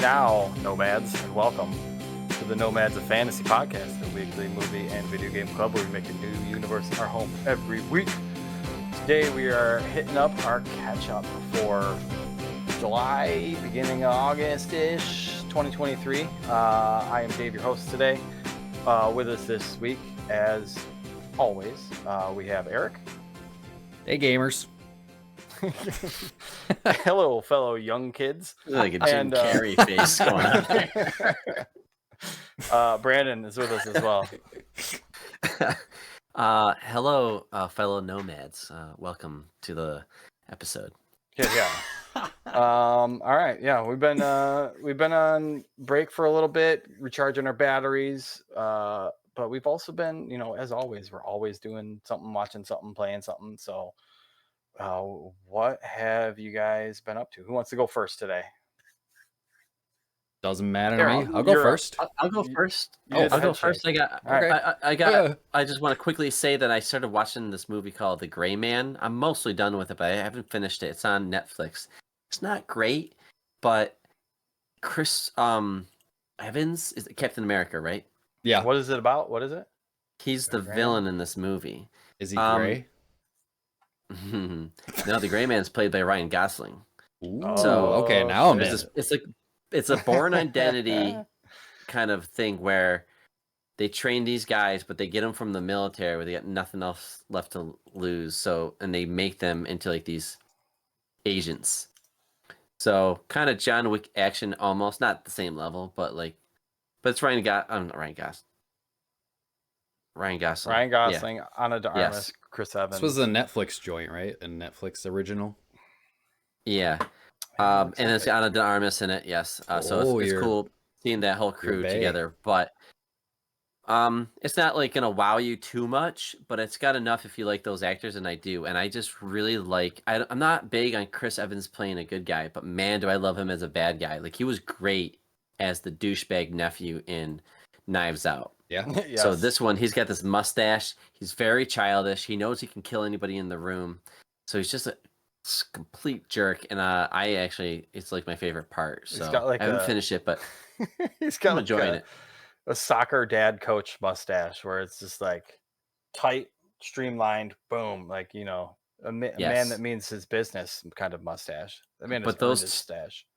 now, Nomads, and welcome to the Nomads of Fantasy podcast, a weekly movie and video game club where we make a new universe our home every week. Today we are hitting up our catch-up for July, beginning of August-ish, 2023. I am Dave, your host today. With us this week, as always, we have Eric. Hey, gamers. Hello, fellow young kids. Like a Jim Carrey face going on there. Brandon is with us as well. Hello, fellow nomads. Welcome to the episode. Yeah. All right. Yeah, we've been on break for a little bit, recharging our batteries. But we've also been, as always, we're always doing something, watching something, playing something. So, what have you guys been up to? Who wants to go first today? Doesn't matter to me. I'll go first. I'll go first. I'll go first. I just want to quickly say that I started watching this movie called The Gray Man. I'm mostly done with it, but I haven't finished it. It's on Netflix. It's not great, but Chris Evans is Captain America, right? Yeah. What is it about? What is it? He's the villain in this movie. Is he gray? No, the Gray Man's played by Ryan Gosling. Ooh, So, okay, now I'm in. It's a Born Identity kind of thing where they train these guys, but they get them from the military where they got nothing else left to lose. So, and they make them into like these agents. So, kind of John Wick action, almost not the same level, but it's Ryan Gosling. Ryan Gosling, Yeah. Ana de Armas, Chris Evans. This was a Netflix joint, right? A Netflix original. Yeah. And it's Ana de Armas in it, yes. So it's cool seeing that whole crew together. But it's not like gonna wow you too much, but it's got enough if you like those actors, and I do. And I just really like. I'm not big on Chris Evans playing a good guy, but man, do I love him as a bad guy. Like he was great as the douchebag nephew in Knives Out. Yeah. Yes. So this one, he's got this mustache. He's very childish. He knows he can kill anybody in the room. So he's just a complete jerk. And it's like my favorite part. So I haven't finished it, but I'm enjoying it. A soccer dad coach mustache where it's just like tight, streamlined, boom, like a man that means his business kind of mustache. I mean, but those stash.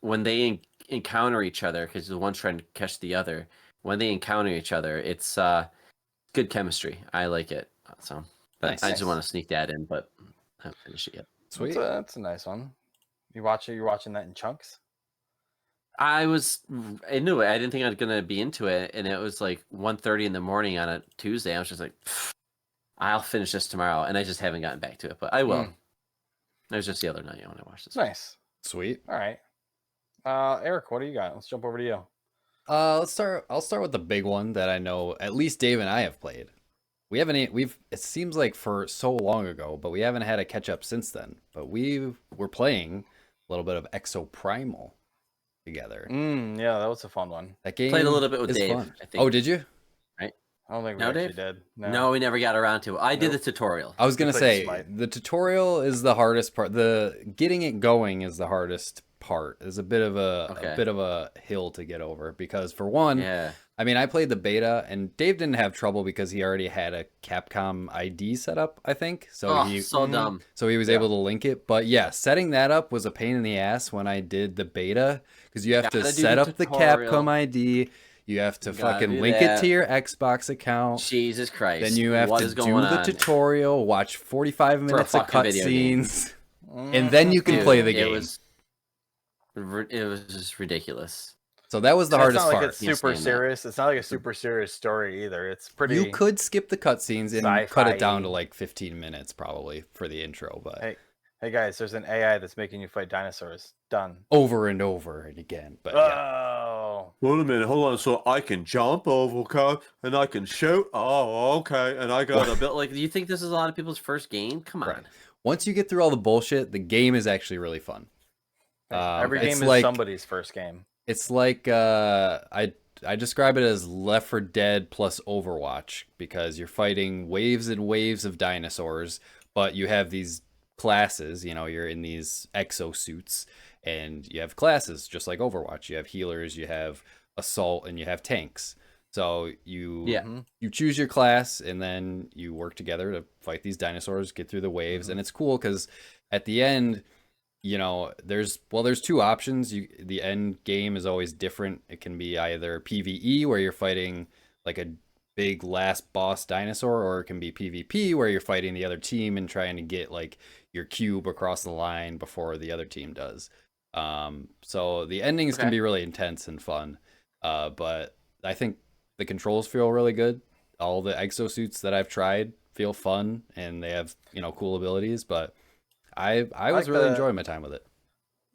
When they encounter each other, because the one's trying to catch the other. When they encounter each other, it's good chemistry. I like it. So nice. I just want to sneak that in, but I haven't finished it yet. Sweet. That's a nice one. You're watching that in chunks? I knew it. I didn't think I was going to be into it. And it was like 1:30 in the morning on a Tuesday. I was just like, I'll finish this tomorrow. And I just haven't gotten back to it, but I will. It was just the other night when I watched this. Nice. Sweet. All right. Eric, what do you got? Let's jump over to you. I'll start with the big one that I know at least Dave and I have played. It seems like for so long ago, but we haven't had a catch up since then. But we're playing a little bit of Exoprimal together. Yeah, that was a fun one. That game played a little bit with Dave. Fun. I think. Oh, did you? Right. I don't think we actually did. No, we never got around to it. I did the tutorial. I was gonna say the tutorial is the hardest part. The getting it going is the hardest part. There's a bit of a hill to get over because for one, I mean, I played the beta and Dave didn't have trouble because he already had a Capcom ID set up, I think. So dumb. So he was able to link it. But yeah, setting that up was a pain in the ass when I did the beta because you have to set up the Capcom ID. You have to fucking link it to your Xbox account. Jesus Christ. Then you have to do the tutorial, watch 45 minutes of cutscenes, and then you can play the game. It was just ridiculous. So that was the hardest part. It's super serious. It's not like a super serious story either. It's pretty. You could skip the cutscenes and cut it down to like 15 minutes probably for the intro. But hey guys, there's an AI that's making you fight dinosaurs. Done. Over and over and again. But Wait a minute, hold on. So I can jump over, and I can shoot. Oh, okay. And I got do you think this is a lot of people's first game? Come on. Right. Once you get through all the bullshit, the game is actually really fun. Every game is somebody's first game. It's like I describe it as Left 4 Dead plus Overwatch because you're fighting waves and waves of dinosaurs, but you have these classes, you're in these exosuits, And you have classes just like Overwatch. You have healers, you have assault, and you have tanks. So you choose your class, and then you work together to fight these dinosaurs, get through the waves, and it's cool because at the end, there's two options. The end game is always different. It can be either PvE where you're fighting like a big last boss dinosaur, or it can be PvP where you're fighting the other team and trying to get like your cube across the line before the other team does. So the endings can be really intense and fun. But I think the controls feel really good. All the exosuits that I've tried feel fun, and they have, cool abilities, but I was really enjoying my time with it.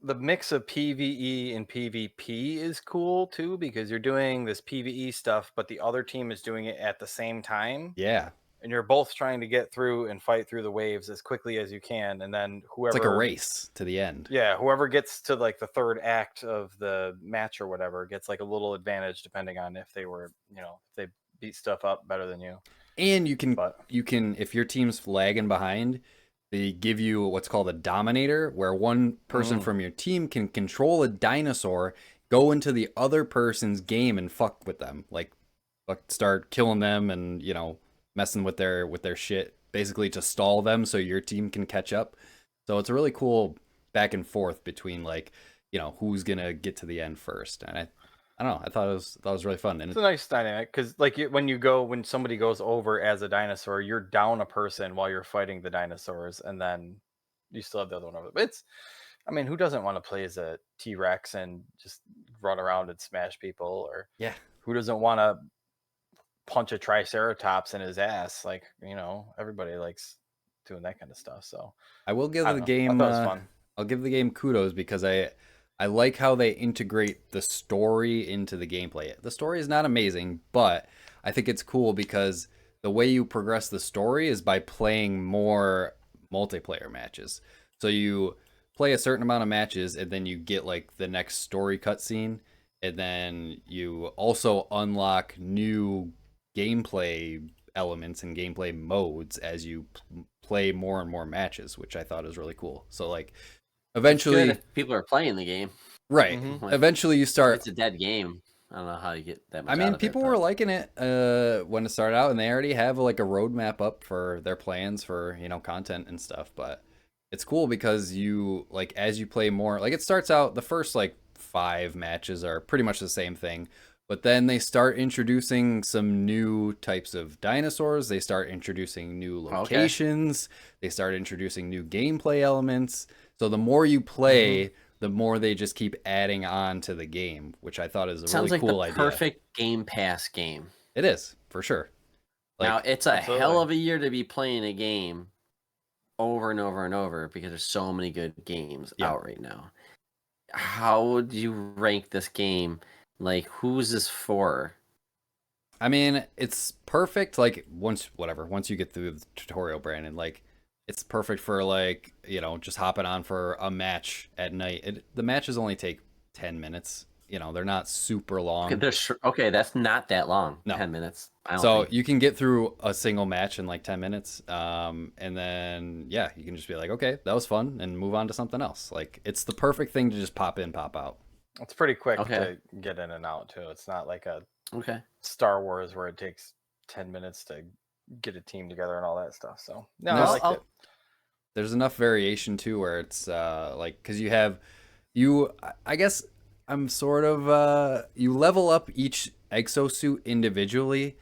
The mix of PvE and PvP is cool too, because you're doing this PvE stuff, but the other team is doing it at the same time. Yeah. And you're both trying to get through and fight through the waves as quickly as you can. And then whoever... It's like a race to the end. Yeah, whoever gets to like the third act of the match or whatever gets like a little advantage depending on if they were, if they beat stuff up better than you. And you can, if your team's lagging behind, they give you what's called a dominator, where one person from your team can control a dinosaur, go into the other person's game and fuck with them. Like start killing them and, messing with their shit, basically to stall them so your team can catch up. So it's a really cool back and forth between like, who's gonna get to the end first. And I don't know, I thought it was really fun. And it's a nice dynamic because like when somebody goes over as a dinosaur, you're down a person while you're fighting the dinosaurs, and then you still have the other one over. But who doesn't want to play as a T-Rex and just run around and smash people? Or who doesn't want to punch a Triceratops in his ass? Like, everybody likes doing that kind of stuff. So I will give the game I'll give the game kudos because I like how they integrate the story into the gameplay. The story is not amazing, but I think it's cool because the way you progress the story is by playing more multiplayer matches. So you play a certain amount of matches, and then you get like the next story cutscene, and then you also unlock new gameplay elements and gameplay modes as you play more and more matches, which I thought is really cool. So like eventually if people are playing the game, right? Eventually you start. It's a dead game. I don't know how you get that much. People were liking it when it started out, and they already have like a roadmap up for their plans for content and stuff. But it's cool because you like as you play more, like it starts out the first like 5 matches are pretty much the same thing. But then they start introducing some new types of dinosaurs. They start introducing new locations. They start introducing new gameplay elements. So the more you play, the more they just keep adding on to the game, which I thought is a really cool idea. Sounds like the perfect Game Pass game. It is, for sure. Now, it's a hell of a year to be playing a game over and over and over because there's so many good games out right now. How would you rank this game? Like, who's this for? It's perfect. Like, once you get through the tutorial, Brandon, like, it's perfect for, like, just hopping on for a match at night. The matches only take 10 minutes. They're not super long. Okay, that's not that long. No. 10 minutes. You can get through a single match in, like, 10 minutes. And then, you can just be like, okay, that was fun, and move on to something else. Like, it's the perfect thing to just pop in, pop out. It's pretty quick to get in and out, too. It's not like a Star Wars where it takes 10 minutes to get a team together and all that stuff. So, I liked it. There's enough variation, too, where it's like, because I guess I'm sort of, you level up each exosuit individually.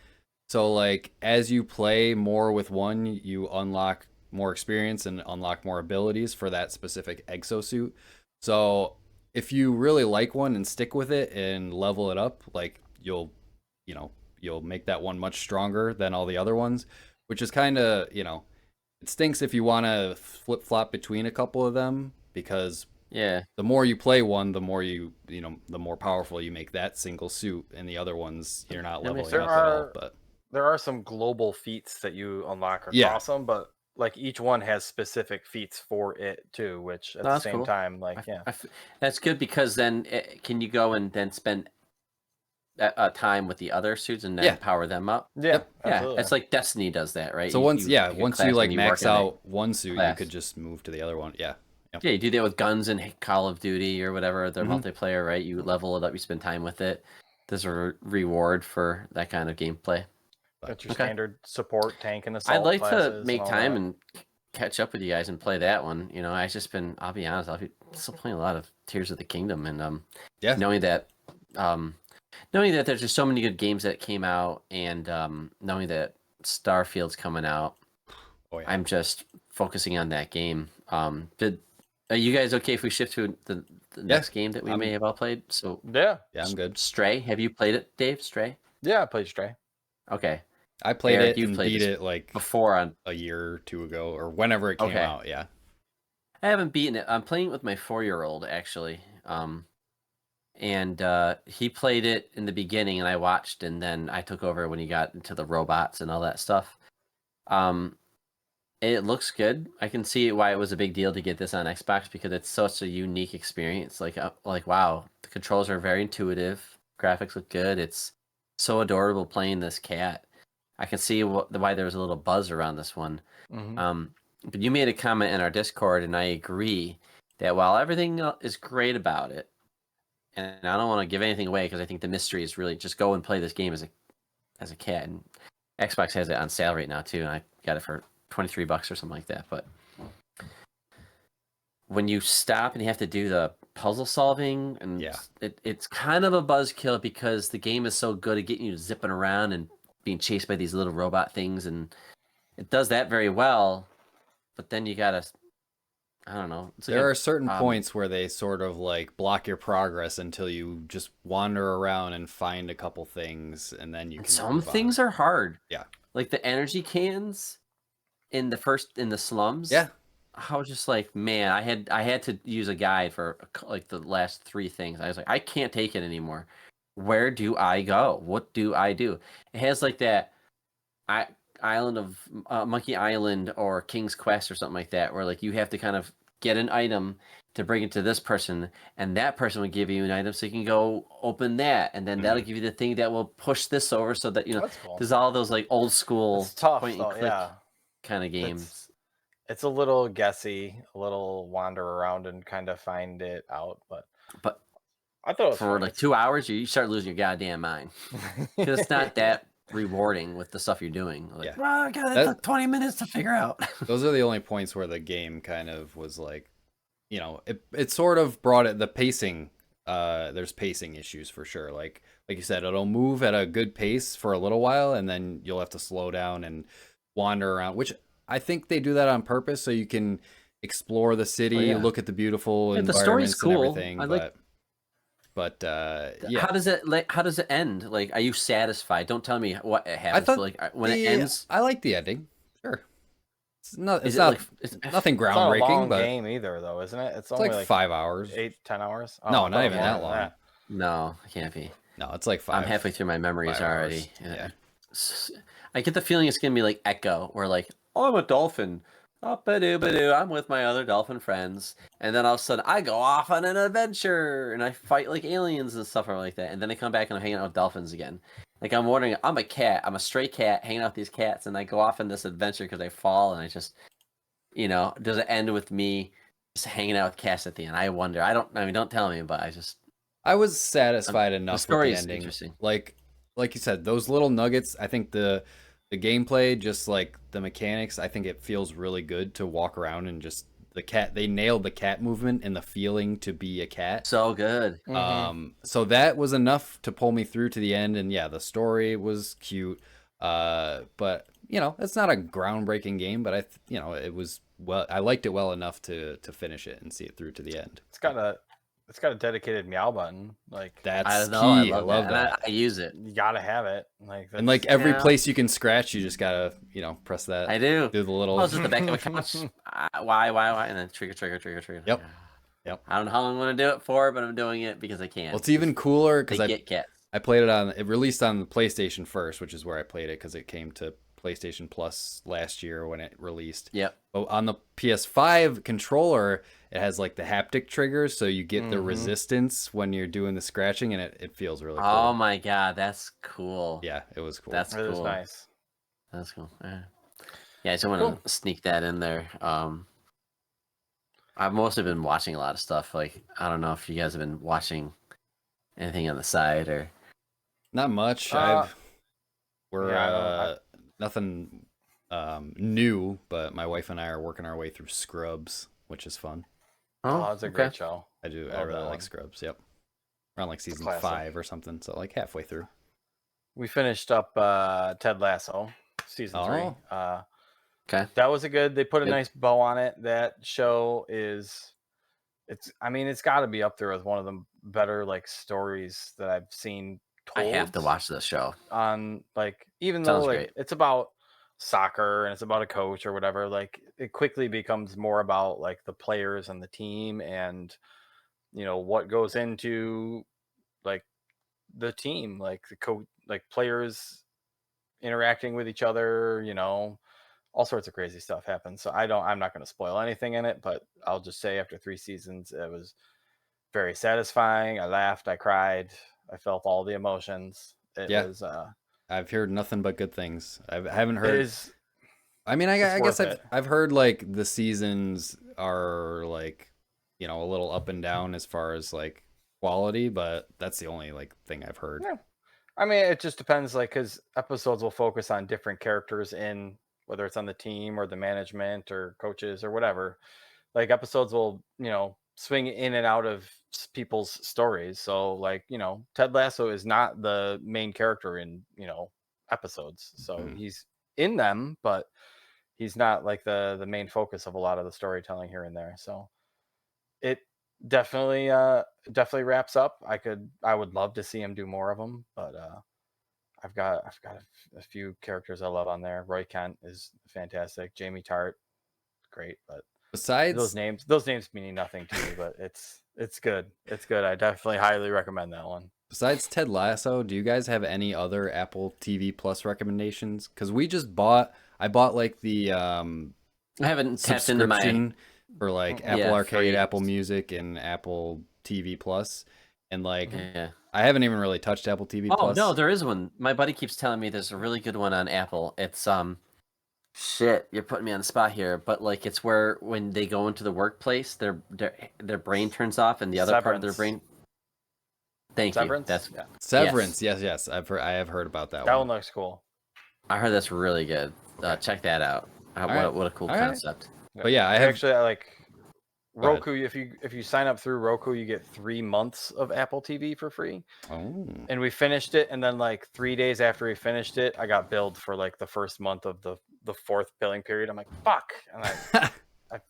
So, like, as you play more with one, you unlock more experience and unlock more abilities for that specific exosuit. So if you really like one and stick with it and level it up, like you'll make that one much stronger than all the other ones, which is kind of, it stinks if you want to flip flop between a couple of them because the more you play one, the more the more powerful you make that single suit, and the other ones you're not leveling up at all. But there are some global feats that you unlock across them, but like each one has specific feats for it too, which at the same time, like, that's good because then can you go and then spend time with the other suits and then power them up? Yeah. It's like Destiny does that, right? So once you like max out one suit, you could just move to the other one. Yeah, Yeah, you do that with guns in Call of Duty or whatever, their multiplayer, right? You level it up, you spend time with it. There's a reward for that kind of gameplay. Got your standard support, tank, and assault I'd like classes to make and all time that. and catch up with you guys and play that one. You know, I'll be honest, I'll be still playing a lot of Tears of the Kingdom, and knowing that there's just so many good games that came out, and knowing that Starfield's coming out, I'm just focusing on that game. Are you guys okay if we shift to the next game that we may have all played? So yeah, I'm good. Stray, have you played it, Dave? Stray? Yeah, I played Stray. Okay. I played it and beat it like before on a year or two ago, or whenever it came out. Yeah. I haven't beaten it. I'm playing it with my 4-year-old actually. And he played it in the beginning, and I watched, and then I took over when he got into the robots and all that stuff. It looks good. I can see why it was a big deal to get this on Xbox, because it's such a unique experience. Like wow, the controls are very intuitive. Graphics look good. It's so adorable playing this cat. I can see why there was a little buzz around this one. But you made a comment in our Discord, and I agree that while everything is great about it, and I don't want to give anything away because I think the mystery is really just go and play this game as a cat. And Xbox has it on sale right now too, and I got it for $23 or something like that. But when you stop and you have to do the puzzle solving, and it's kind of a buzzkill because the game is so good at getting you zipping around and being chased by these little robot things, and it does that very well. But then you gotta, I don't know. There are certain points where they sort of like block your progress until you just wander around and find a couple things, and then you can. Some things are hard. Yeah, like the energy cans in the slums. Yeah, I was just like, man, I had to use a guide for like the last 3 things. I was like, I can't take it anymore. Where do I go? What do I do? It has like that island of Monkey Island or King's Quest or something like that, where like you have to kind of get an item to bring it to this person, and that person will give you an item so you can go open that, and then that'll give you the thing that will push this over, so that cool. There's all those like old school point and click kind of games. It's a little guessy, a little wander around and kind of find it out, but I thought for like 2 hours you start losing your goddamn mind because it's not that rewarding with the stuff you're doing. Like, well, I got 20 minutes to figure out. Those are the only points where the game kind of was like, it sort of brought it, the pacing. There's pacing issues for sure. Like you said, it'll move at a good pace for a little while, and then you'll have to slow down and wander around, which I think they do that on purpose so you can explore the city, look at the beautiful environments, the story's cool. And everything. But how does it end? Like, are you satisfied? Don't tell me what happens. I thought like when it ends. I like the ending. Sure. It's nothing groundbreaking, it's not a long but game either, though, isn't it? It's only like 5 hours, 8-10 hours. No, not even that long. No, it can't be. No, it's like 5. I'm halfway through my memories already. Yeah. I get the feeling it's gonna be like Echo, where like, oh, I'm a dolphin. Oh, ba-doo. I'm with my other dolphin friends, and then all of a sudden I go off on an adventure and I fight like aliens and stuff like that, and then I come back and I'm hanging out with dolphins again. Like, I'm wondering, I'm a cat, I'm a stray cat hanging out with these cats, and I go off on this adventure because I fall, and I just, does it end with me just hanging out with cats at the end? I wonder. Don't tell me, but I was satisfied enough with the ending. Interesting. Like you said, those little nuggets. I think the gameplay, just like the mechanics, I think it feels really good to walk around and just the cat. They nailed the cat movement and the feeling to be a cat. So good. So that was enough to pull me through to the end. And yeah, the story was cute. But it's not a groundbreaking game, but it was I liked it well enough to finish it and see it through to the end. It's got a dedicated meow button. Like, that's key. I love that. I use it. You gotta have it. And like every place you can scratch, you just gotta press that. I do. Do the little. Oh, it's just the back of a couch. Why? And then trigger. Yep. I don't know how long I'm gonna do it for, but I'm doing it because I can. Well, it's even cooler because get cats. I played it it released on the PlayStation first, which is where I played it because it came to PlayStation Plus last year when it released. Yep. But on the PS5 controller, it has like the haptic triggers, so you get the resistance when you're doing the scratching, and it feels really cool. Oh my god, that's cool. Yeah, it was cool. That's cool. It was nice. That's cool. Yeah, I just want to sneak that in there. I've mostly been watching a lot of stuff. Like, I don't know if you guys have been watching anything on the side or. Not much. Nothing new, but my wife and I are working our way through Scrubs, which is fun. Oh, it's a great show. I really like Scrubs. Yep. Around like season 5 or something, so like halfway through. We finished up Ted Lasso season 3. Okay. That was they put a nice bow on it. That show it's got to be up there with one of the better like stories that I've seen told. I have to watch this show. On like, even though like it's about soccer and it's about a coach or whatever, like it quickly becomes more about like the players and the team and what goes into like the team, like the coach, like players interacting with each other, all sorts of crazy stuff happens. So I'm not going to spoil anything in it, but I'll just say after 3 seasons, it was very satisfying. I laughed, I cried, I felt all the emotions. It was I've heard nothing but good things. I haven't heard. I guess I've heard like the seasons are like, a little up and down as far as like quality, but that's the only like thing I've heard. Yeah. I mean, it just depends, like, because episodes will focus on different characters in whether it's on the team or the management or coaches or whatever. Like episodes will, swing in and out of people's stories. So like, Ted Lasso is not the main character in, episodes. So he's in them, but he's not like the main focus of a lot of the storytelling here and there. So it definitely wraps up. I would love to see him do more of them, but I've got a few characters I love on there. Roy Kent is fantastic. Jamie Tart, great, but besides those names meaning nothing to me, but it's good. It's good. I definitely highly recommend that one. Besides Ted Lasso, do you guys have any other Apple TV Plus recommendations? Because I bought like the I haven't tapped into my for like Apple Arcade, Apple Music, and Apple TV Plus, and like I haven't even really touched Apple TV Plus. Oh no, there is one. My buddy keeps telling me there's a really good one on Apple. It's shit, you're putting me on the spot here, but like it's where when they go into the workplace, their brain turns off, and the other part of their brain. Thank Severance? you. That's Severance. Yes. I have heard about that one. That one looks cool. I heard that's really good. Check that out. What a cool concept. But yeah, I like Roku. If you sign up through Roku, you get 3 months of Apple TV for free. Oh. And we finished it, and then like 3 days after we finished it, I got billed for like the first month of the 4th billing period. I'm like, fuck, and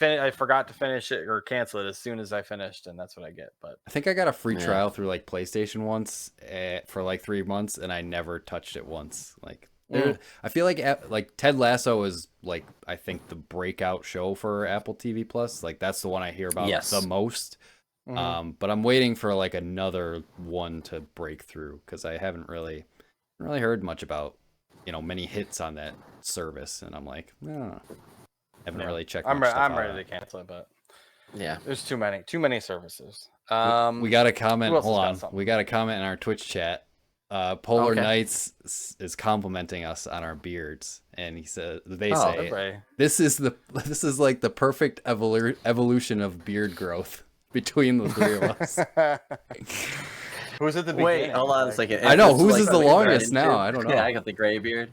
I forgot to finish it or cancel it as soon as I finished, and that's what I get. But I think I got a free trial through like PlayStation once for like 3 months, and I never touched it once. Like. I feel like Ted Lasso is like I think the breakout show for Apple TV Plus. Like that's the one I hear about the most. But I'm waiting for like another one to break through because I haven't really heard much about many hits on that service, and I'm like, haven't really checked. I'm ready to cancel it, but there's too many services. We got a comment. Hold on, we got a comment in our Twitch chat. Polar Knights is complimenting us on our beards, and he said this is like the perfect evolution of beard growth between the 3 of us. Who's at the beginning? Wait, hold on a second. I know whose is the longest now. I don't know. Yeah, I got the gray beard.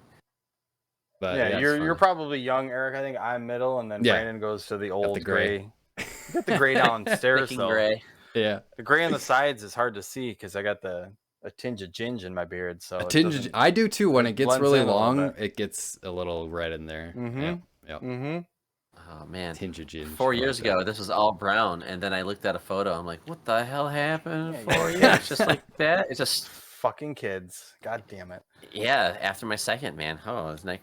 But you're probably young, Eric. I think I'm middle, and then Brandon goes to the old gray. You got the gray downstairs though. Gray. Yeah, the gray on the sides is hard to see because I got a tinge of ginger in my beard. So I do too. When it gets really long, it gets a little red in there. Yep. Oh man, tinge of ginger. 4 years ago, this was all brown, and then I looked at a photo. I'm like, what the hell happened? 4 years, it's just like that. It's just fucking kids. God damn it. Yeah, after my second, man. Oh, it's nice.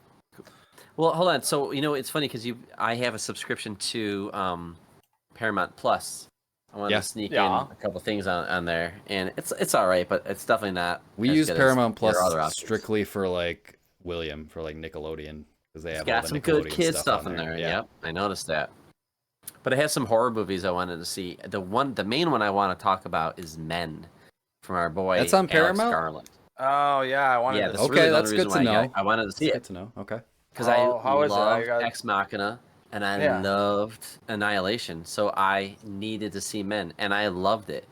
Well, hold on. So it's funny because I have a subscription to Paramount Plus. I wanted to sneak in a couple things on there, and it's all right, but it's definitely not. We use Paramount Plus strictly for like William, for like Nickelodeon, because they have got some good kid stuff in there. Yep, I noticed that. But it has some horror movies I wanted to see. The main one I want to talk about is Men, from our boy. That's on Paramount. Garland. Oh yeah, I wanted. That's really that's good to know. I wanted to see it. Good to know. Okay. Because I love Ex Machina. and I loved Annihilation, so I needed to see Men, and I loved it.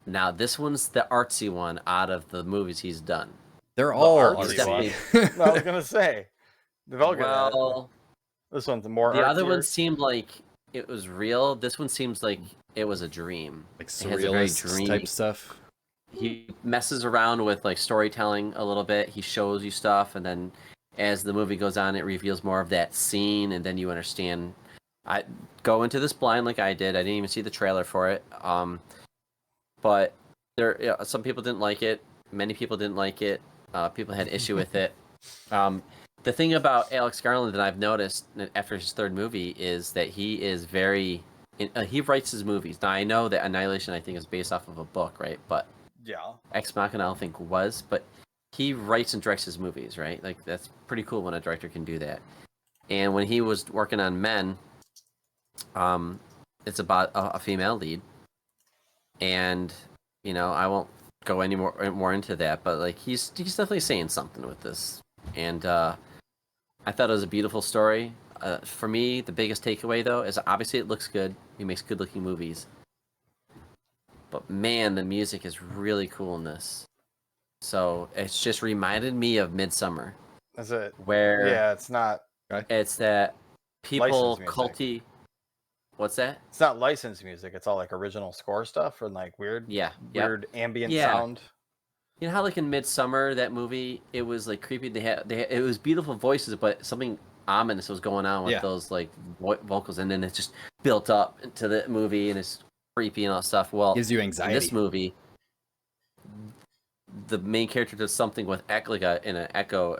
Now this one's the artsy one out of the movies he's done. They're all artsy. No, I was gonna say. Well, this one's more. The other one seemed like it was real. This one seems like it was a dream, like surrealist type stuff. He messes around with like storytelling a little bit. He shows you stuff, and then as the movie goes on, it reveals more of that scene, and then you understand. I go into this blind like I did. I didn't even see the trailer for it. But some people didn't like it. Many people didn't like it. People had issue with it. The thing about Alex Garland that I've noticed after his third movie is that he is very... he writes his movies. Now, I know that Annihilation, I think, is based off of a book, right? But Ex Machina, I don't think was. But he writes and directs his movies, right? Like, that's pretty cool when a director can do that. And when he was working on Men, it's about a female lead. And, you know, I won't go any more into that, but like he's definitely saying something with this. And I thought it was a beautiful story. For me, the biggest takeaway though is obviously it looks good. He makes good looking movies. But man, the music is really cool in this. So it's just reminded me of Midsummer. Is it? Where it's not. It's that people culty. What's that? It's not licensed music. It's all like original score stuff and like weird ambient sound. You know how like in Midsummer, that movie, it was like creepy. It was beautiful voices, but something ominous was going on with those like vocals, and then it just built up into the movie, and it's creepy and all that stuff. Well, gives you anxiety. In this movie, the main character does something with in an echo.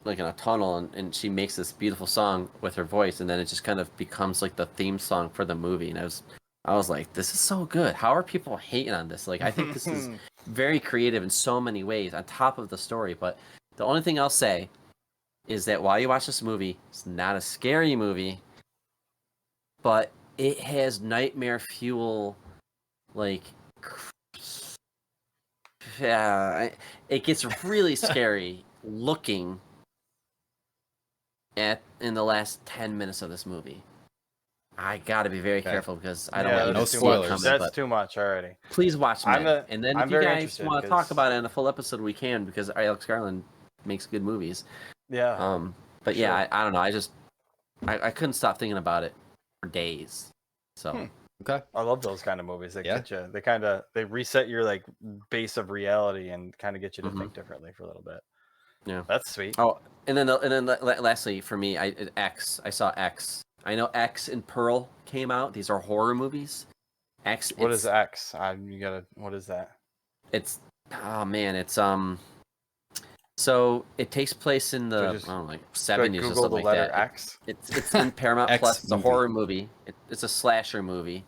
Like in a tunnel, and she makes this beautiful song with her voice, and then it just kind of becomes like the theme song for the movie. And I was like, this is so good. How are people hating on this? Like, I think this is very creative in so many ways on top of the story. But the only thing I'll say is that while you watch this movie, it's not a scary movie, but it has nightmare fuel, like, it gets really scary looking in the last 10 minutes of this movie. I gotta be very careful because I don't want no spoilers. That's too much already. Please watch it. And then if you guys want to talk about it in a full episode, we can, because Alex Garland makes good movies. Yeah. But yeah, I don't know. I couldn't stop thinking about it for days. So okay. I love those kind of movies. They get you. They reset your like base of reality and kind of get you to think differently for a little bit. Yeah, that's sweet. Oh, and then lastly for me, I saw X. I know X and Pearl came out. These are horror movies. X. What is X? What is that? It's it's So it takes place in the like 70s or something like that. X. It's in Paramount Plus. It's a horror movie. It's a slasher movie,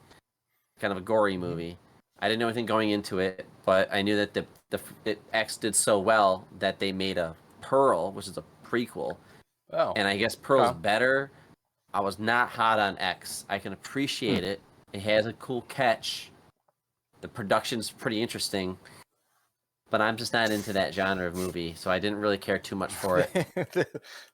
kind of a gory movie. I didn't know anything going into it, but I knew that the X did so well that they made a Pearl, which is a prequel. Oh. And I guess Pearl's better. I was not hot on X. I can appreciate it. It has a cool catch. The production's pretty interesting. But I'm just not into that genre of movie, so I didn't really care too much for it. The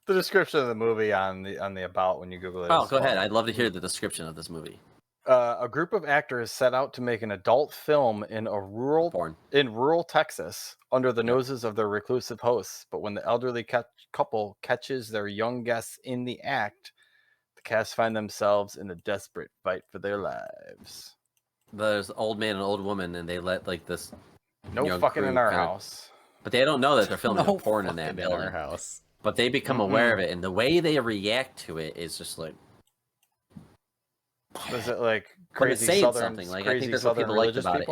description of the movie on the about when you Google it. Oh, go ahead. I'd love to hear the description of this movie. A group of actors set out to make an adult film in rural Texas under the noses of their reclusive hosts. But when the elderly couple catches their young guests in the act, the cast find themselves in a desperate fight for their lives. There's an old man and old woman, and they let like this. No fucking in our house. But they don't know that they're filming a porn in that building. Our house. But they become aware of it, and the way they react to it is just like. Was it like crazy southern something? Like I think that's what people liked about it.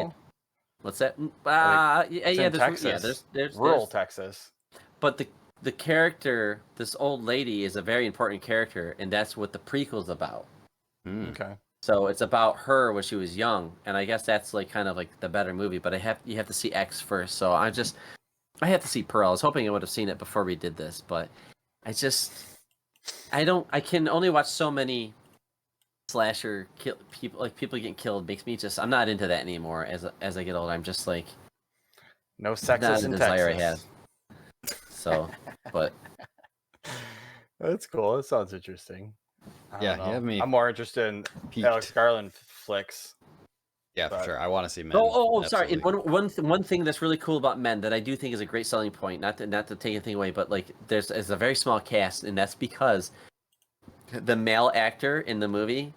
What's that? There's rural Texas. But the character, this old lady, is a very important character, and that's what the prequel's about. Okay. So it's about her when she was young, and I guess that's like kind of like the better movie. But you have to see X first. So I have to see Pearl. I was hoping I would have seen it before we did this, but I can only watch so many slasher people, like people getting killed. Makes me I'm not into that anymore. As I get older, I'm just like no sexist in Texas. I have. So, but that's cool. That sounds interesting. Yeah, you have me. I'm more interested in Alex Garland flicks. Yeah, for sure. I want to see Men. Sorry. And one thing that's really cool about Men that I do think is a great selling point, not to take anything away, but like there's a very small cast, and that's because the male actor in the movie,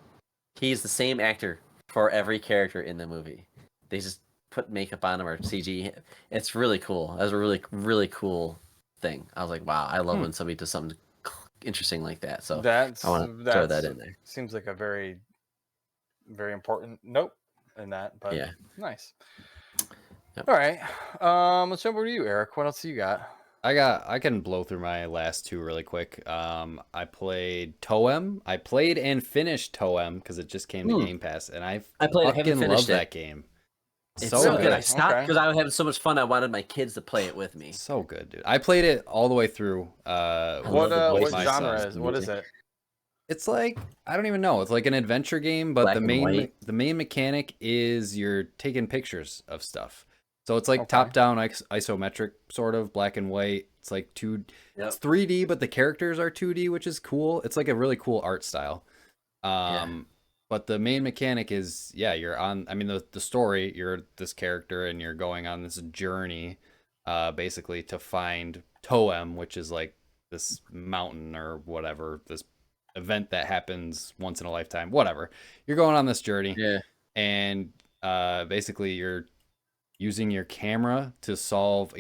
he's the same actor for every character in the movie. They just put makeup on him or CG. It's really cool. That's a really, really cool thing. I was like, wow, I love when somebody does something interesting like that. So I want to throw that in there. Seems like a very, very important note in that, but yeah, nice. Yep. All right, let's jump over to you, Eric. What else do you got? I can blow through my last two really quick. I played Toem. I played and finished Toem because it just came to Game Pass, and I fucking love that game. It's so good. I stopped because I was having so much fun. I wanted my kids to play it with me. So good, dude. I played it all the way through. What genre is? What is it? It's like, I don't even know. It's like an adventure game, but the main mechanic is you're taking pictures of stuff. So it's like top-down isometric, sort of black and white. It's like it's 3D, but the characters are 2D, which is cool. It's like a really cool art style. But the main mechanic is, you're on. I mean, the story. You're this character, and you're going on this journey, basically to find Toem, which is like this mountain or whatever, this event that happens once in a lifetime. Whatever. You're going on this journey, and basically you're using your camera to solve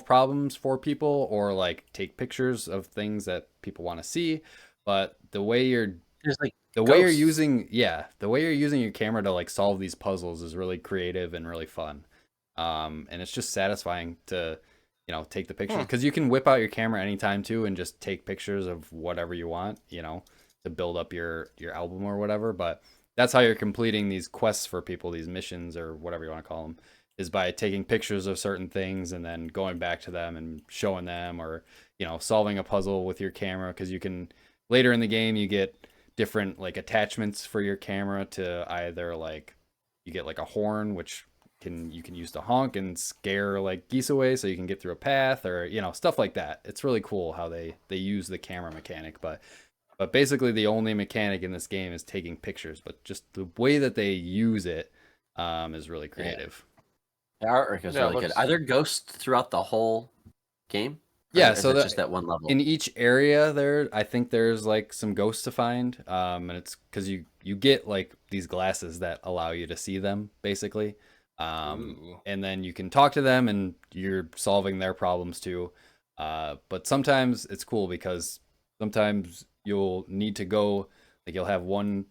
problems for people or like take pictures of things that people want to see. But the way you're using your camera to like solve these puzzles is really creative and really fun. And it's just satisfying to, take the pictures because you can whip out your camera anytime too and just take pictures of whatever you want, to build up your album or whatever. But that's how you're completing these quests for people, these missions or whatever you want to call them, is by taking pictures of certain things and then going back to them and showing them, or solving a puzzle with your camera, because you can later in the game you get different like attachments for your camera to either like you get like a horn which you can use to honk and scare like geese away so you can get through a path, or stuff like that. It's really cool how they use the camera mechanic, but basically the only mechanic in this game is taking pictures, but just the way that they use it is really creative. The artwork is really good. Are there ghosts throughout the whole game? Yeah, so just that one level. In each area I think there's like some ghosts to find, and it's because you get like these glasses that allow you to see them basically, and then you can talk to them and you're solving their problems too. But sometimes it's cool because sometimes you'll need to go, like you'll have one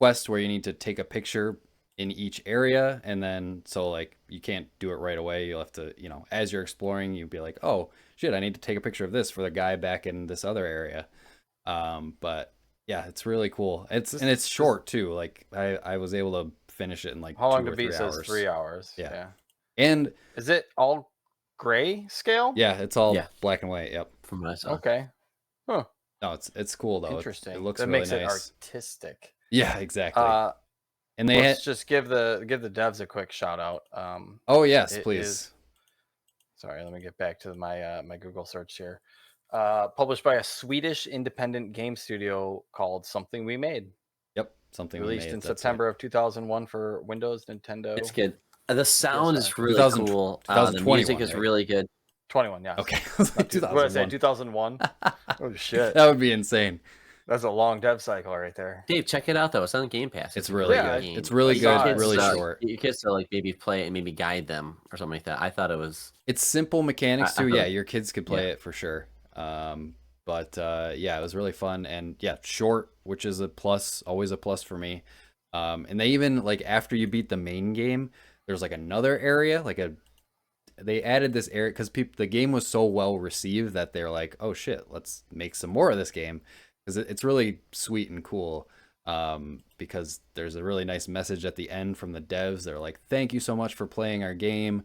quest where you need to take a picture in each area, and then so like you can't do it right away. You'll have to, as you're exploring, you'll be like, oh shit, I need to take a picture of this for the guy back in this other area. But yeah, it's really cool. It's short too. Like I was able to finish it in like how long 2 to or 3 beat hours. says 3 hours. Yeah. And is it all gray scale? Yeah, it's all black and white. Yep. From what I saw. Okay. Huh. No, it's cool though. Interesting. It looks that really makes nice. It artistic. Yeah, exactly. And let's just give the devs a quick shout out. Oh yes, please. Sorry, let me get back to my my Google search here. Published by a Swedish independent game studio called Something We Made. Yep, Something released We Made. in September of 2001 for Windows, Nintendo. It's good. The sound is really cool. The music is really good. 21, yeah. Okay. What did I say? 2001. Oh shit, that would be insane. That's a long dev cycle right there. Dave, check it out though. It's on Game Pass. It's really good. It's really good. Really short. Your kids to like maybe play it and maybe guide them or something like that. I thought it was. It's simple mechanics too. Yeah, your kids could play it for sure. But yeah, it was really fun, and yeah, short, which is a plus, always a plus for me. And they even like after you beat the main game, there's like another area, they added this area because the game was so well received that they're like, oh shit, let's make some more of this game. Because it's really sweet and cool, because there's a really nice message at the end from the devs. They're like, thank you so much for playing our game.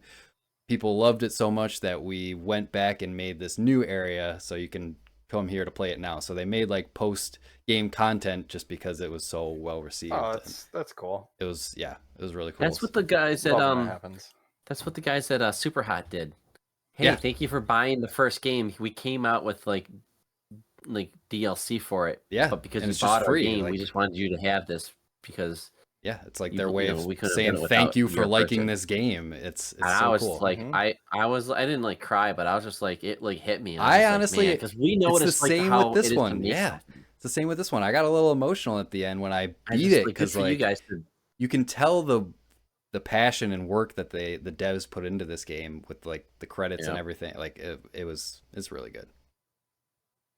People loved it so much that we went back and made this new area so you can come here to play it now. So they made like post-game content just because it was so well received. Oh, that's cool. It was really cool. That's what the guys at that's what the guys at Superhot did. Hey, thank you for buying the first game. We came out with like like DLC for it. Yeah, but because and we it's just bought our free, game, like- we just wanted you to have this because Yeah, it's like their way of we couldn't have saying done it thank you without for your liking purchase. this game. It's And I so was cool. like, I didn't like cry, but I was just like, it like hit me. And I was honestly, like, because we know it's what the it's like same how with this it is to one. make Yeah, something. it's the same with this one. I got a little emotional at the end when I I beat just, it like, good because for you like guys to, you can tell the passion and work that the devs put into this game with like the credits and everything. Like it's really good.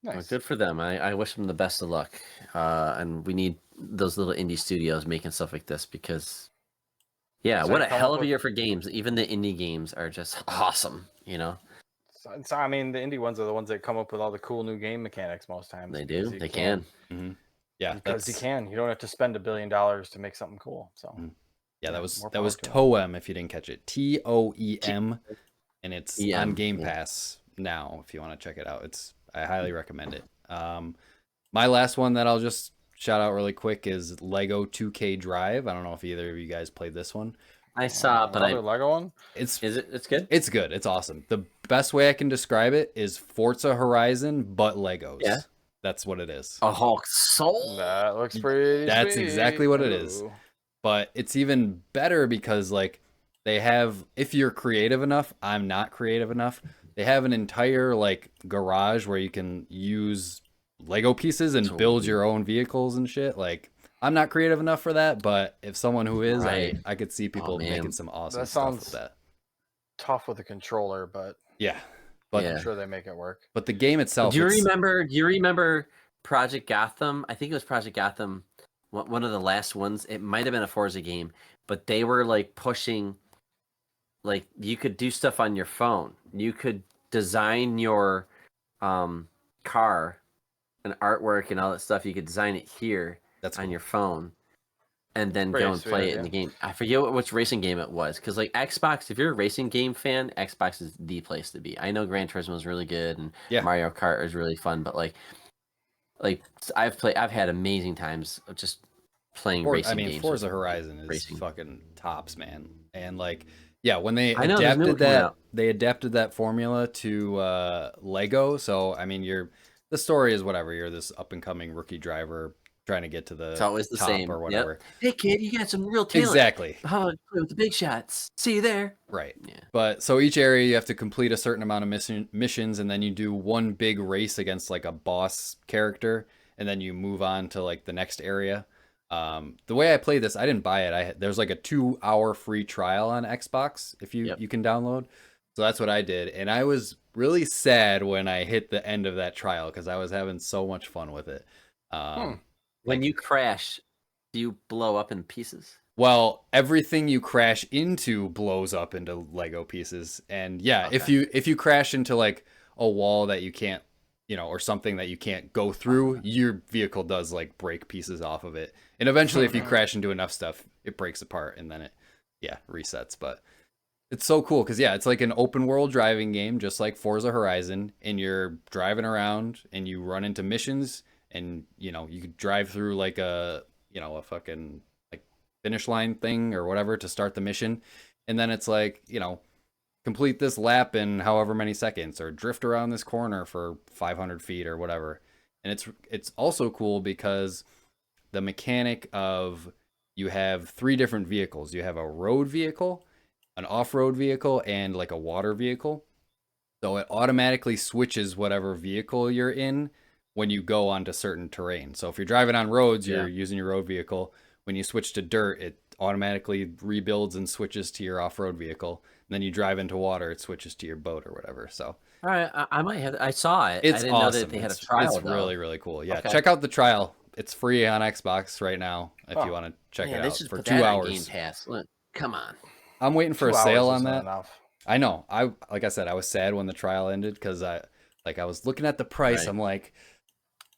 well, Nice. good for them. I wish them the best of luck. And we need those little indie studios making stuff like this because, yeah, So what you a come hell up of a with- year for games. Even the indie games are just awesome. You know, So, I mean, the indie ones are the ones that come up with all the cool new game mechanics most times. they do. because you They can. Mm-hmm. Yeah, Because you can. You don't have to spend $1 billion to make something cool. So yeah, that was more power to 'em. Toem if you didn't catch it. TOEM, and it's on EM, Game yeah. Pass now if you want to check it out. I highly recommend it. My last one that I'll just shout out really quick is Lego 2K Drive. I don't know if either of you guys played this one. I saw, but Another Lego one. it's good. It's good. It's awesome. The best way I can describe it is Forza Horizon, but Legos. Yeah. That's what it is. A Hulk soul. That looks pretty. That's sweet. exactly what it is. Ooh. But it's even better because like they have, if you're creative enough, I'm not creative enough. They have an entire like garage where you can use Lego pieces and build your own vehicles and shit. Like I'm not creative enough for that, but if someone who is, Right. I could see people making some awesome That stuff sounds- with that. Tough with a controller, but Yeah. But Yeah. I'm sure they make it work. but the game itself, Do you it's- remember Project Gotham? I think it was Project Gotham, one of the last ones. It might have been a Forza game, but they were like pushing, like you could do stuff on your phone. You could design your car and artwork and all that stuff. You could design it here that's on cool. your phone, and then Pretty go and sweet play it idea. in the game. I forget which racing game it was, because like Xbox, if you're a racing game fan, Xbox is the place to be. I know Gran Turismo is really good and Yeah. Mario Kart is really fun, but like I've had amazing times of just playing racing games. Forza Horizon is racing. fucking tops, man. And like, yeah, when they I know, there's new adapted one coming that, out. they adapted that formula to Lego. So I mean, the story is whatever. You're this up and coming rookie driver trying to get to the It's always the top same or whatever. Yep. Hey kid, you got some real talent. Exactly. How about you play with the big shots? See you there. Right. Yeah. But so each area you have to complete a certain amount of missions, and then you do one big race against like a boss character, and then you move on to like the next area. The way I played this, I didn't buy it. There's like a 2-hour free trial on Xbox if you can download. So that's what I did, and I was really sad when I hit the end of that trial because I was having so much fun with it. When you crash, do you blow up in pieces? Well, everything you crash into blows up into Lego pieces, and yeah, Okay. if you crash into like a wall that you can't, or something that you can't go through, your vehicle does like break pieces off of it, and eventually, if you crash into enough stuff, it breaks apart, and then it resets. But it's so cool because it's like an open world driving game, just like Forza Horizon, and you're driving around and you run into missions, and you could drive through like a fucking like finish line thing or whatever to start the mission, and then it's like complete this lap in however many seconds or drift around this corner for 500 feet or whatever. And it's also cool because the mechanic of you have 3 different vehicles. You have a road vehicle, an off-road vehicle, and like a water vehicle. So it automatically switches whatever vehicle you're in when you go onto certain terrain. So if you're driving on roads, you're using your road vehicle. When you switch to dirt, it automatically rebuilds and switches to your off-road vehicle. And then you drive into water, it switches to your boat or whatever. So All right, I might have. I saw it. it's I didn't awesome. know that they had a trial. It's really, really cool. Yeah, Okay. check out the trial. It's free on Xbox right now if you want to check Man, it they out should for put 2 that on hours. Game Pass. Look, come on. I'm waiting for 2 a sale hours on is not that. enough. I know. Like I said, I was sad when the trial ended because I was looking at the price. Right. I'm like,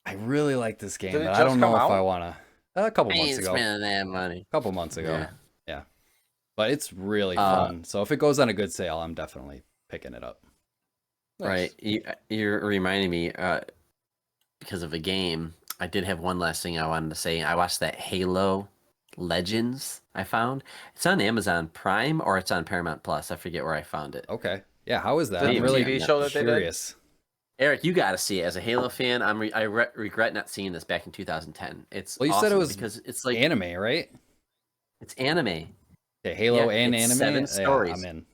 I really like this game, Did it but I just don't know come if out? I want to. A couple I months ain't ago. spending that money. Couple months ago. Yeah. Yeah. But it's really fun. So if it goes on a good sale, I'm definitely picking it up. Nice. Right. You're reminding me because of a game. I did have one last thing I wanted to say. I watched that Halo Legends I found. It's on Amazon Prime or it's on Paramount Plus. I forget where I found it. Okay. Yeah, how is that? The I'm really TV show that they did? curious. Eric, you got to see it. As a Halo fan, I regret not seeing this back in 2010. It's well, you awesome said it was because it's like anime, right? It's anime. Okay, Halo and it's anime. 7 stories. Yeah, I'm in.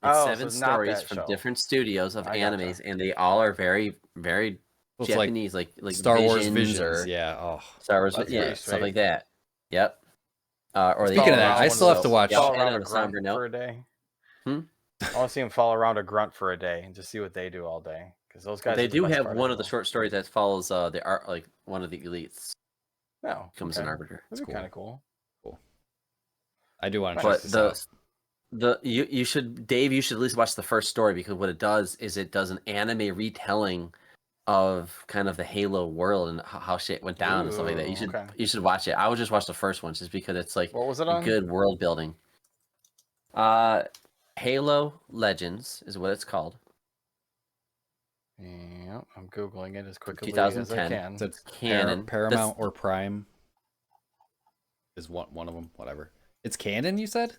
It's so 7 it's not stories that from show. different studios of I animes, gotcha. and they all are very, very Well, it's Japanese, like Star Wars Visions Visions. or Yeah. Oh. Star Wars, That's yeah, pretty stuff sweet. like that. Yep. Or Speaking of that, I still have to watch. Yep, Fall and around on a a somber grunt note. for a day. Hmm? I want to see him fall around a grunt for a day and just see what they do all day. Because those guys. They are the do best have part one of the Halo. short stories that follows the art, like one of the elites No, becomes an arbiter. That'd be kind of cool. Cool. I do want to But check this out. you should, Dave, you should at least watch the first story, because what it does is it does an anime retelling of kind of the Halo world and how shit went down and stuff like that. You should watch it. I would just watch the first one just because it's like what was it on? Good world building. Halo Legends is what it's called. Yeah, I'm googling it as quickly 2010. as I can. So it's canon. Paramount or Prime is one of them. Whatever. It's canon, you said?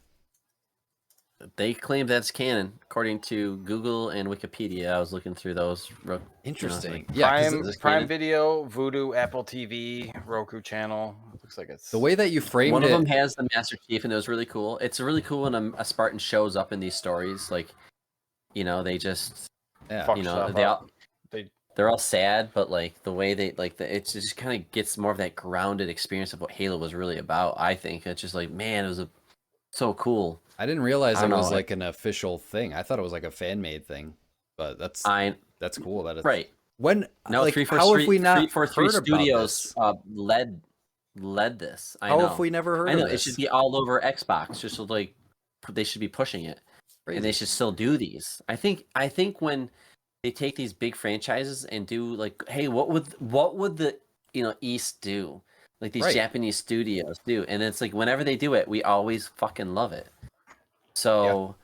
They claim that's canon, according to Google and Wikipedia. I was looking through those. Interesting. Prime Video, Vudu, Apple TV, Roku channel. It looks like it's the way that you framed one it. One of them has the Master Chief, and it was really cool. It's really cool when a Spartan shows up in these stories. Like, they just, they're all sad, but like the way they it just kind of gets more of that grounded experience of what Halo was really about. I think it's just like, man, it was so cool. I didn't realize it was like an official thing. I thought it was like a fan made thing, but that's cool. That it's right. When no, like, how have we not 343 heard Studios about this? led this. How have we never heard? I know of this? It should be all over Xbox. Just so, like, they should be pushing it, and they should still do these. I think when they take these big franchises and do like, hey, what would the East do? Like these Japanese studios do, and it's like whenever they do it, we always fucking love it. So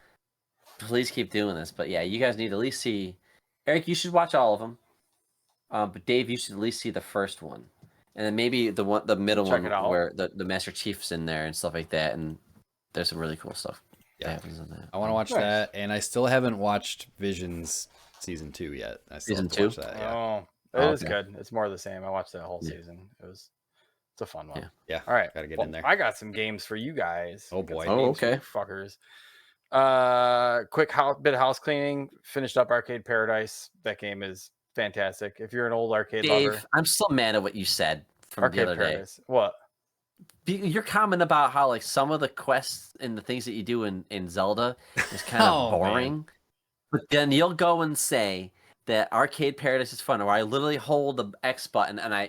please keep doing this. But yeah, you guys need to at least see. Eric, you should watch all of them. But Dave, you should at least see the first one, and then maybe the middle one where the Master Chief's in there and stuff like that. And there's some really cool stuff that happens in that. I want to watch that, and I still haven't watched Visions season 2 yet. I still season have to 2? Watch that, yeah. Oh, it is good. It's more of the same. I watched that whole season. It's a fun one. Yeah. All right. Gotta get in there. I got some games for you guys. Oh boy. Oh, okay. Fuckers. Quick bit of house cleaning. Finished up Arcade Paradise. That game is fantastic. If you're an old arcade lover. I'm still mad at what you said from Arcade the other Paradise. day. What? Your comment about how like some of the quests and the things that you do in Zelda is kind of boring. Man. But then you'll go and say that Arcade Paradise is fun, where I literally hold the X button and I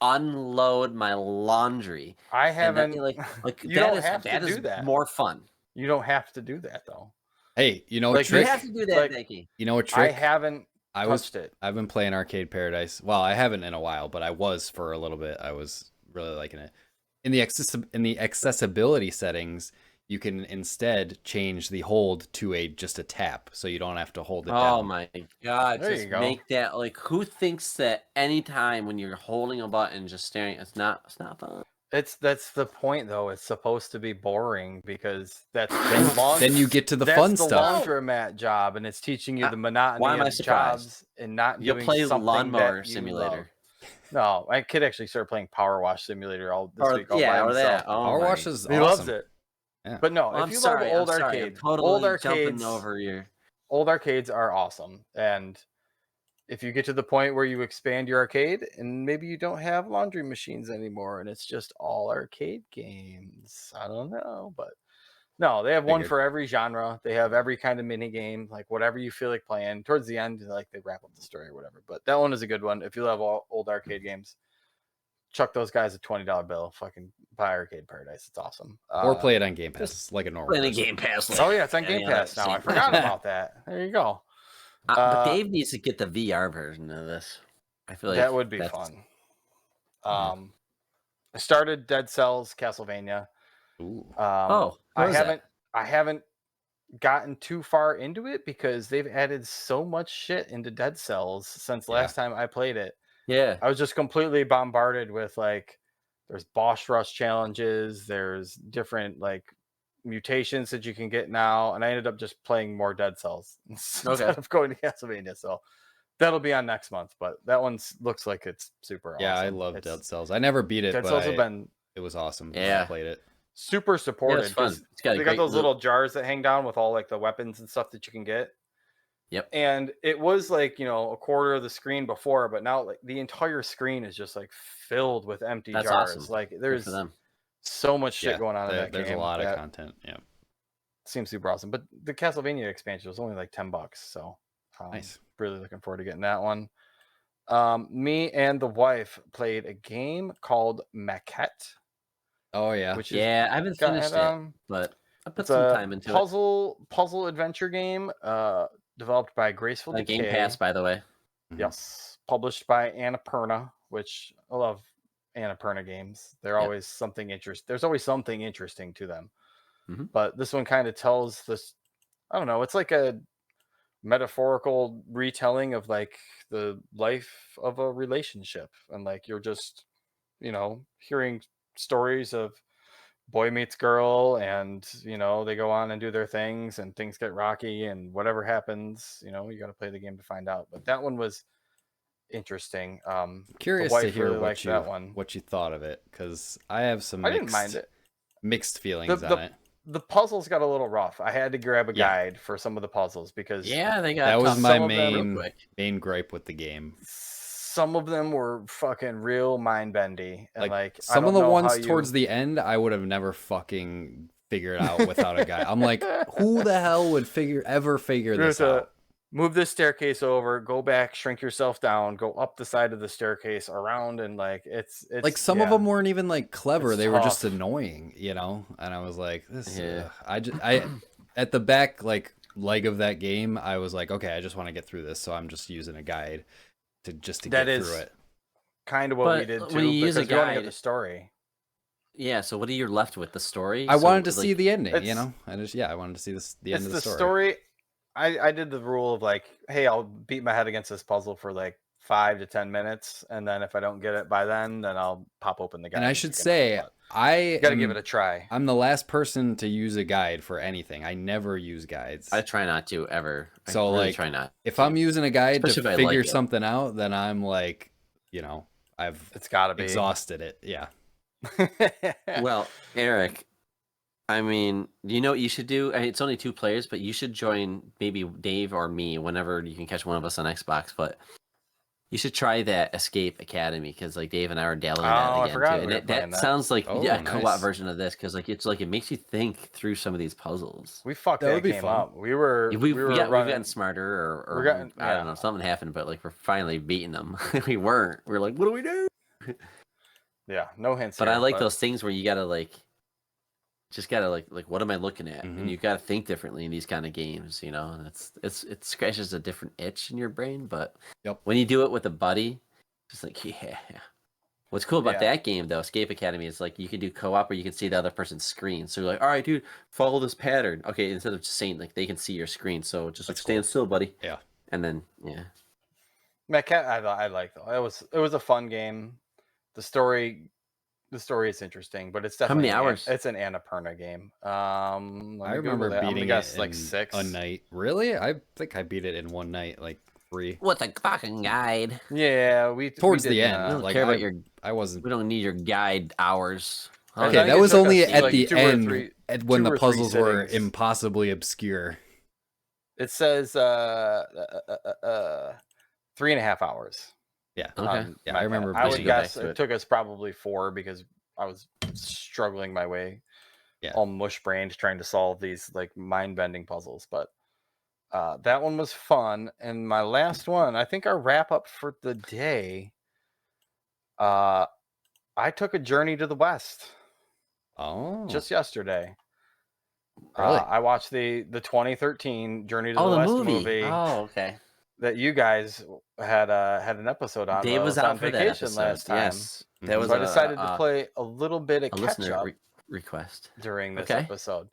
unload my laundry. I haven't. Like you don't have to do that. More fun. You don't have to do that though. Hey, you know a trick? You have to do that, Nicky. You know a trick? I haven't touched it. I've been playing Arcade Paradise. Well, I haven't in a while, but I was for a little bit. I was really liking it. In the accessibility settings, you can instead change the hold to just a tap, so you don't have to hold it down. Oh my god! There just make that like. Who thinks that anytime when you're holding a button, just staring, it's not fun. That's the point though. It's supposed to be boring because that's then you get to the fun stuff. That's the laundromat job, and it's teaching you the monotony of jobs and not doing play something Lawnmower that you Simulator. Love. No, my kid actually started playing Power Wash Simulator this week. Or that. Oh, Power Wash is awesome. He loves it. Yeah. But no, if you love old arcades, old arcades over here. Old arcades are awesome, and if you get to the point where you expand your arcade and maybe you don't have laundry machines anymore and it's just all arcade games, I don't know, but no, they have one for every genre. They have every kind of mini game, like whatever you feel like playing. Towards the end, like they wrap up the story or whatever. But that one is a good one. If you love old arcade games, chuck those guys a $20 bill. Fucking buy Arcade Paradise. It's awesome. Or play it on Game Pass, like a normal. Play the Game Pass. Oh yeah, it's on Game Pass now. I forgot about that. There you go. But Dave needs to get the VR version of this. I feel like that would be fun. I started Dead Cells Castlevania. Ooh. I haven't gotten too far into it because they've added so much shit into Dead Cells since last time I played it. Yeah. I was just completely bombarded with like there's boss rush challenges, there's different like mutations that you can get now, and I ended up just playing more Dead Cells instead of going to Castlevania. So That'll be on next month, but that one looks like it's super awesome. Yeah, I love Dead Cells. I never beat it, Dead but Cells have been it was awesome. Yeah, I played it. Super supported. It's fun. It's got they got those little jars that hang down with all like the weapons and stuff that you can get. Yep. And it was like, a quarter of the screen before, but now like the entire screen is just like filled with empty jars. Awesome. Like there's so much shit going on in that game. There's a lot of content. Yeah. Seems super awesome. But the Castlevania expansion was only like $10. So nice. Really looking forward to getting that one. Me and the wife played a game called Maquette. Oh yeah. I haven't finished it, but I put some time into puzzle adventure game developed by Graceful Decay. Game Pass, by the way. Yes, published by Annapurna, which I love Annapurna games. They're always something interesting. There's always something interesting to them. Mm-hmm. But this one kind of tells this, I don't know, it's like a metaphorical retelling of like the life of a relationship, and like you're just hearing stories of boy meets girl, and they go on and do their things, and things get rocky, and whatever happens, you got to play the game to find out. But that one was interesting. Curious to hear what you thought of it, because I have some I didn't mind it. Mixed feelings on it. The puzzles got a little rough. I had to grab a guide for some of the puzzles because they got that was my main gripe with the game. Some of them were fucking real mind bendy, and like some of the ones towards the end, I would have never fucking figured out without a guide. I'm like, who the hell would ever figure this out? Move this staircase over, go back, shrink yourself down, go up the side of the staircase, around, and like it's like some of them weren't even like clever. They were just annoying, And I was like, this. I at the back leg of that game, I was like, okay, I just want to get through this, so I'm just using a guide to get through it. Kind of what we did too. When you use a guide, you the story. Yeah, so what are you left with? The story? I wanted to see the ending. I wanted to see the end of the story. I did the rule of like, hey, I'll beat my head against this puzzle for like 5 to 10 minutes, and then if I don't get it by then I'll pop open the guide. And I should say, I gotta give it a try. I'm the last person to use a guide for anything. I never use guides. I try not to ever. So I really try not. If I'm using a guide to figure something out, then I'm like, it's gotta be exhausted it. Yeah. Well, Eric, I mean, you know what you should do? It's only 2 players, but you should join maybe Dave or me whenever you can catch one of us on Xbox. But you should try that Escape Academy, because like Dave and I are dabbling at it again too. And that sounds like a co-op version of this, because like it makes you think through some of these puzzles. We fucked that game up. We've gotten smarter, or I don't know, something happened, but like we're finally beating them. We weren't. We're like, what do we do? Yeah, no hints. But I like those things where you gotta like. Just gotta like what am I looking at? And you gotta think differently in these kind of games, and it scratches a different itch in your brain. But when you do it with a buddy, just like What's cool about that game though, Escape Academy, is like you can do co-op, or you can see the other person's screen. So you're like, all right, dude, follow this pattern. Okay, instead of just saying like they can see your screen, so just like stand still, buddy. Yeah, and then Maquette, I liked it. It was a fun game. The story is interesting, but it's definitely how many hours? It's an Annapurna game. I remember beating it like 6 a night. Really? I think I beat it in one night, like 3. With a fucking guide. Yeah, towards the end. I don't care about your. We don't need your guide hours. Okay, that was only at the end when the puzzles were impossibly obscure. It says 3.5 hours. Yeah. Okay. I remember. I would guess it took us probably 4, because I was struggling my way, all mush brained trying to solve these like mind bending puzzles. But that one was fun. And my last one, I think our wrap up for the day. I took a journey to the West. Oh. Just yesterday. Really? I watched the 2013 Journey to the West movie. Oh, okay. That you guys had an episode on. Dave was out for vacation last time. Yes, that was. So I decided to play a little bit of catch up request during this episode.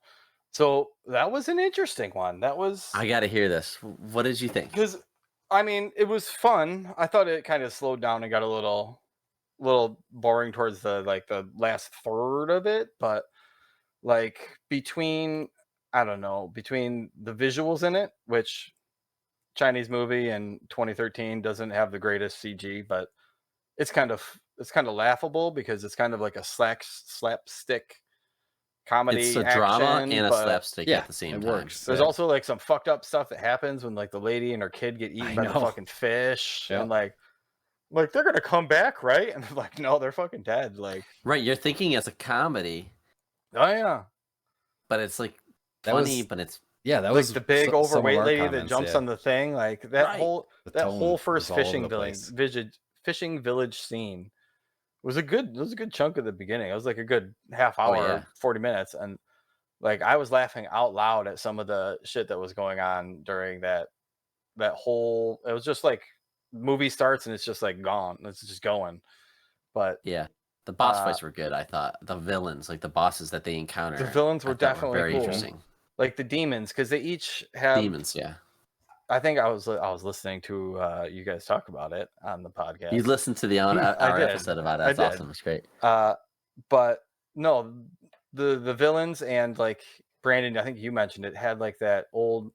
So that was an interesting one. That was. I got to hear this. What did you think? Because, I mean, it was fun. I thought it kind of slowed down and got a little boring towards the last third of it, but like between the visuals in it, which Chinese movie in 2013 doesn't have the greatest CG, but it's kind of laughable because it's kind of like a slapstick comedy. It's a action, drama and a but slapstick at the same time. Works. There's also like some fucked up stuff that happens when like the lady and her kid get eaten by the fucking fish, and like they're gonna come back, right? And they're like, no, they're fucking dead. Like, right, you're thinking as a comedy. Oh yeah, but it's like funny, but it's that like was the big overweight lady comments, that jumps on the thing. Like that whole first fishing village scene was a good chunk of the beginning. It was like a good half hour, 40 minutes, and like I was laughing out loud at some of the shit that was going on during that whole. It was just like movie starts and it's just like gone. It's just going. But yeah, the boss fights were good. I thought the villains, like the bosses that they encounter, the villains were definitely very cool. interesting. Like the demons, because they each have demons. Yeah, I think I was listening to you guys talk about it on the podcast. You listened to our episode about it. That's awesome. It's great. But no, the villains and like Brandon, I think you mentioned it, had like that old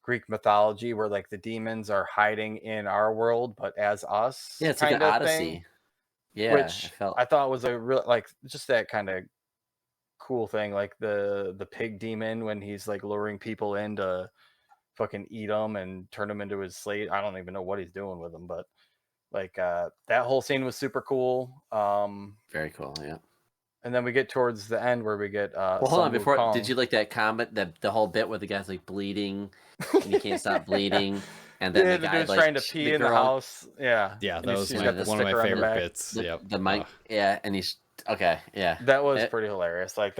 Greek mythology where like the demons are hiding in our world, but as us. Yeah, it's like an Odyssey. Thing, yeah, which I thought was a real like just that kind of cool thing, like the pig demon when he's like luring people in to fucking eat them and turn them into his slave. I don't even know what he's doing with them, but like that whole scene was super cool. Very cool. Yeah. And then we get towards the end where we get well, hold on before. Did you like that comment, the whole bit where the guy's like bleeding and he can't stop bleeding, and then the guy dude's like trying to pee in the house. Yeah, that was one of my favorite bits. The mic, and he's okay. Yeah, that was pretty hilarious. Like,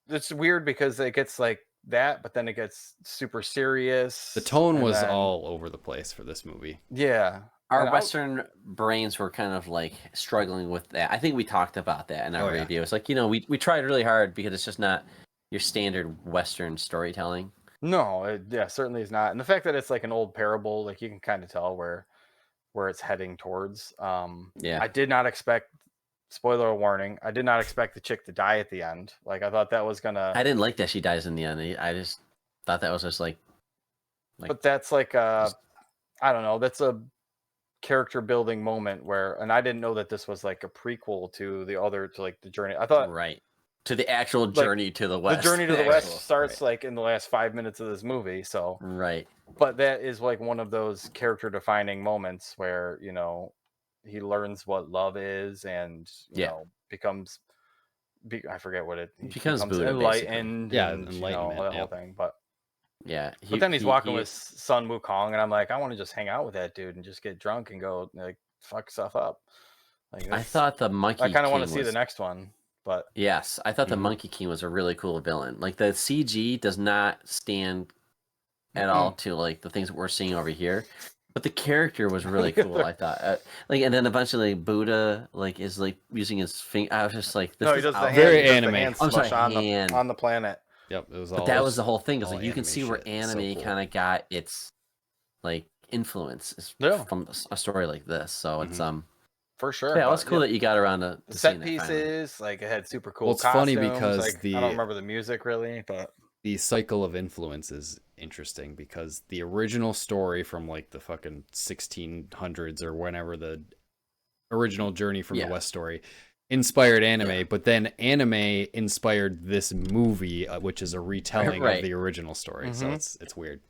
it's weird because it gets like that, but then it gets super serious. The tone was all over the place for this movie. Yeah. Our Western brains were kind of like struggling with that. I think we talked about that in our review. It's like, we tried really hard because it's just not your standard Western storytelling. No, it certainly is not. And the fact that it's like an old parable, like you can kind of tell where it's heading towards. I did not expect, spoiler warning, I did not expect the chick to die at the end. Like I thought that was gonna. I didn't like that she dies in the end. I just thought that was just like. But that's like I don't know. That's a character building moment where, and I didn't know that this was like a prequel to like the journey. I thought to the actual journey to the west. The journey to the west starts like in the last 5 minutes of this movie. So but that is like one of those character defining moments where he learns what love is and you know becomes. I forget what it becomes Buddha, enlightened. Enlightenment, that whole thing, but. Yeah, but then he's walking with Sun Wukong, and I'm like, I want to just hang out with that dude and just get drunk and go like fuck stuff up. Like I thought the Monkey. I kind of want to see the next one, but yes, I thought the Monkey King was a really cool villain. Like the CG does not stand at all to like the things that we're seeing over here, but the character was really cool. I thought, and then eventually Buddha is like using his finger. I was just like, this is very anime. I'm sorry, on the planet. Yep, it was all. But that was the whole thing. It was like you can see where anime kind of got its like influence from a story like this. So it's for sure. Yeah, it was cool that you got around to the set pieces. Like it had super cool. Well, it's costumes. funny because I don't remember the music really, but the cycle of influence is interesting because the original story from like the fucking 1600s or whenever the original Journey from the West story inspired anime, but then anime inspired this movie, which is a retelling of the original story. So it's weird.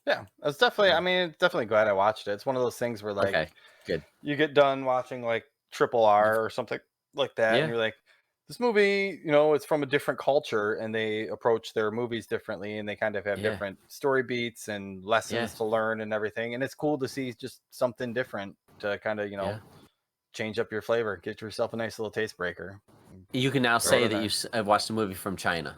Yeah, it's definitely. I mean, it's definitely glad I watched it. It's one of those things where like, good. You get done watching like RRR or something like that, and you're like, this movie, it's from a different culture, and they approach their movies differently, and they kind of have different story beats and lessons to learn and everything. And it's cool to see just something different to kind of change up your flavor, get yourself a nice little taste breaker. You can now say that you watched a movie from China.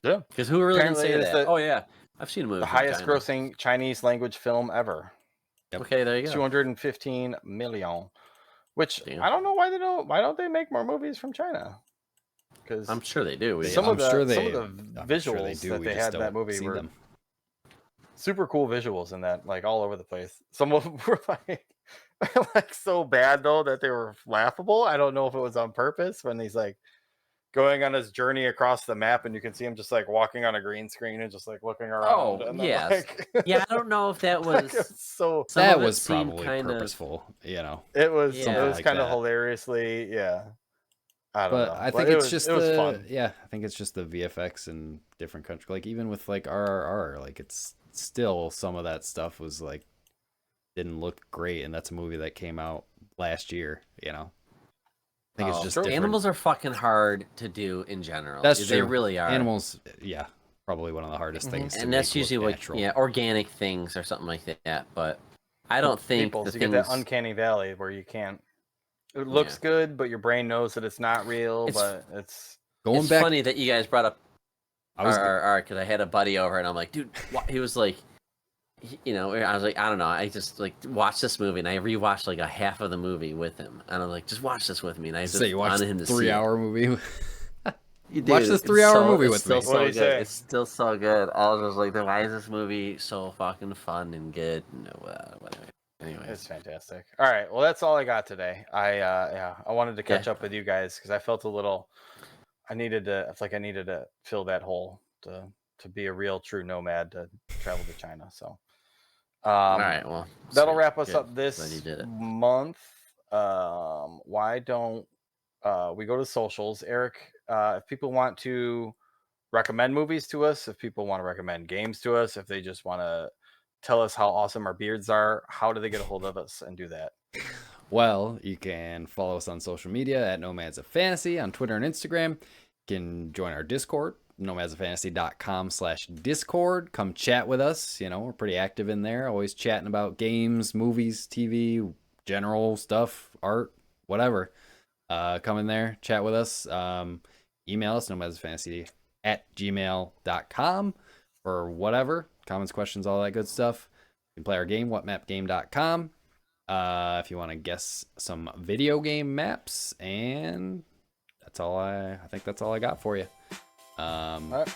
Yeah, because who really can say that? Oh yeah, I've seen a movie. The highest grossing Chinese language film ever. Yep. Okay, there you go. 215 million. Which I don't know why they don't. Why don't they make more movies from China? Because I'm sure they do. Some of the visuals that they had in that movie were super cool visuals in that, like all over the place. Some of them were like so bad though that they were laughable. I don't know if it was on purpose when he's like going on his journey across the map, and you can see him just like walking on a green screen and just like looking around. Oh, and yes. Like, yeah, I don't know if that was so. That was probably purposeful, you know. It was. Yeah. It was like kind of that. hilariously, yeah. I don't know. I think it's just fun. Yeah, I think it's just the VFX in different countries. Like even with like RRR, like it's still some of that stuff was like didn't look great, and that's a movie that came out last year. You know, I think it's just different. Animals are fucking hard to do in general. That's true. They really are. Animals, yeah, probably one of the hardest things. And that's usually like organic things or something like that. But I don't think you get that uncanny valley where you can't. It looks good, but your brain knows that it's not real. But it's going back. Funny that you guys brought up because I had a buddy over and I'm like, dude, he was like, you know, I was like, I don't know, I just like watched this movie and I rewatched like a half of the movie with him, and I'm like, just watch this with me. And I just you watched him to 3-hour movie. Dude, watch this 3-hour movie with me. So good. It's still so good. I was just like, why is this movie so fucking fun and good? No, whatever. Anyway, it's fantastic. All right, well, that's all I got today. I wanted to catch up with you guys because I felt a little. I needed to fill that hole to be a real true nomad to travel to China. So, all right, well, that'll wrap us up this month. Why don't we go to socials, Eric? If people want to recommend movies to us, if people want to recommend games to us, if they just want to tell us how awesome our beards are, how do they get a hold of us and do that? Well, you can follow us on social media at Nomads of Fantasy on Twitter and Instagram. You can join our Discord, nomadsoffantasy.com/Discord. Come chat with us. You know, we're pretty active in there, always chatting about games, movies, TV, general stuff, art, whatever. Come in there, chat with us. Email us, nomadsoffantasy@gmail.com for whatever, comments, questions, all that good stuff. You can play our game, whatmapgame.com. If you want to guess some video game maps, and that's all I think that's all I got for you. All right.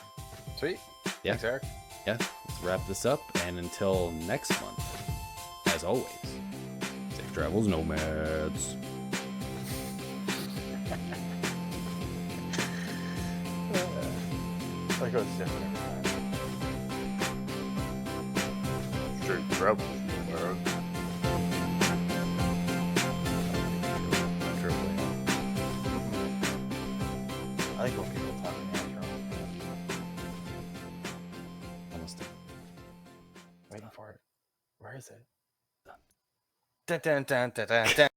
Sweet. Yeah. Thanks, Eric. Yeah. Let's wrap this up, and until next month, as always, safe travels, nomads. I think it was different. Safe travels, nomads. I like when people talk natural. Almost done. Waiting for it. Where is it? Dun, dun, dun, dun, dun, dun.